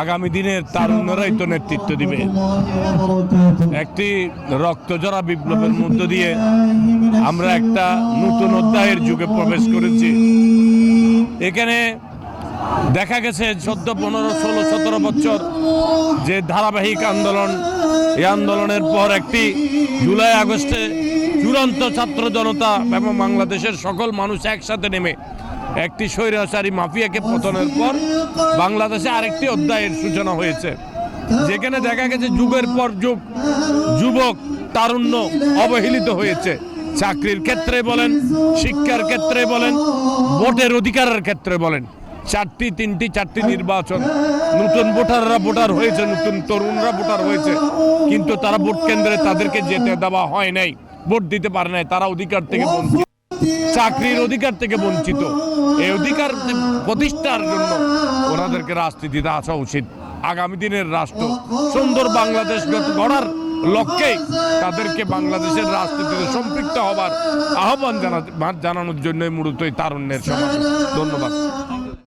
আগামী দিনের তারুণ্যরাই তো নেতৃত্ব দিবে। একটি রক্তজরা বিপ্লবের মধ্য দিয়ে আমরা একটা নতুন অধ্যায়ের যুগে প্রবেশ করেছি। এখানে দেখা গেছে 14, 15, 16, 17 বছর যে ধারাবাহিক আন্দোলন, এই আন্দোলনের পর একটি জুলাই আগস্টে চূড়ান্ত ছাত্র জনতা এবং বাংলাদেশের সকল মানুষ একসাথে নেমে একটি স্বৈরাচারী মাফিয়াকে পতনের পর বাংলাদেশে আরেকটি অধ্যায়ের সূচনা হয়েছে, যেখানে দেখা গেছে যুগের পর যুগ যুবক তারুণ্য অবহেলিত হয়েছে। চাকরির ক্ষেত্রে বলেন, শিক্ষার ক্ষেত্রে বলেন, ভোটের অধিকারের ক্ষেত্রে বলেন, 4টি নির্বাচন নতুন ভোটাররা ভোটার হয়েছে, নতুন তরুণরা ভোটার হয়েছে, কিন্তু তারা ভোট কেন্দ্রে তাদেরকে যেতে দেওয়া হয় নাই, ভোট দিতে পারে নাই, তারা অধিকার থেকে বঞ্চিত, চাকরির অধিকার থেকে বঞ্চিত। এই অধিকার প্রতিষ্ঠার জন্য ওনাদেরকে রাজনীতিতে আসা উচিত। আগামী দিনের রাষ্ট্র সুন্দর বাংলাদেশ গড়ার লক্ষ্যে তাদেরকে বাংলাদেশের রাজনীতিতে সম্পৃক্ত হবার আহ্বান জানানোর জন্যই মূলত এই তারুণ্যের সমাবেশ। ধন্যবাদ।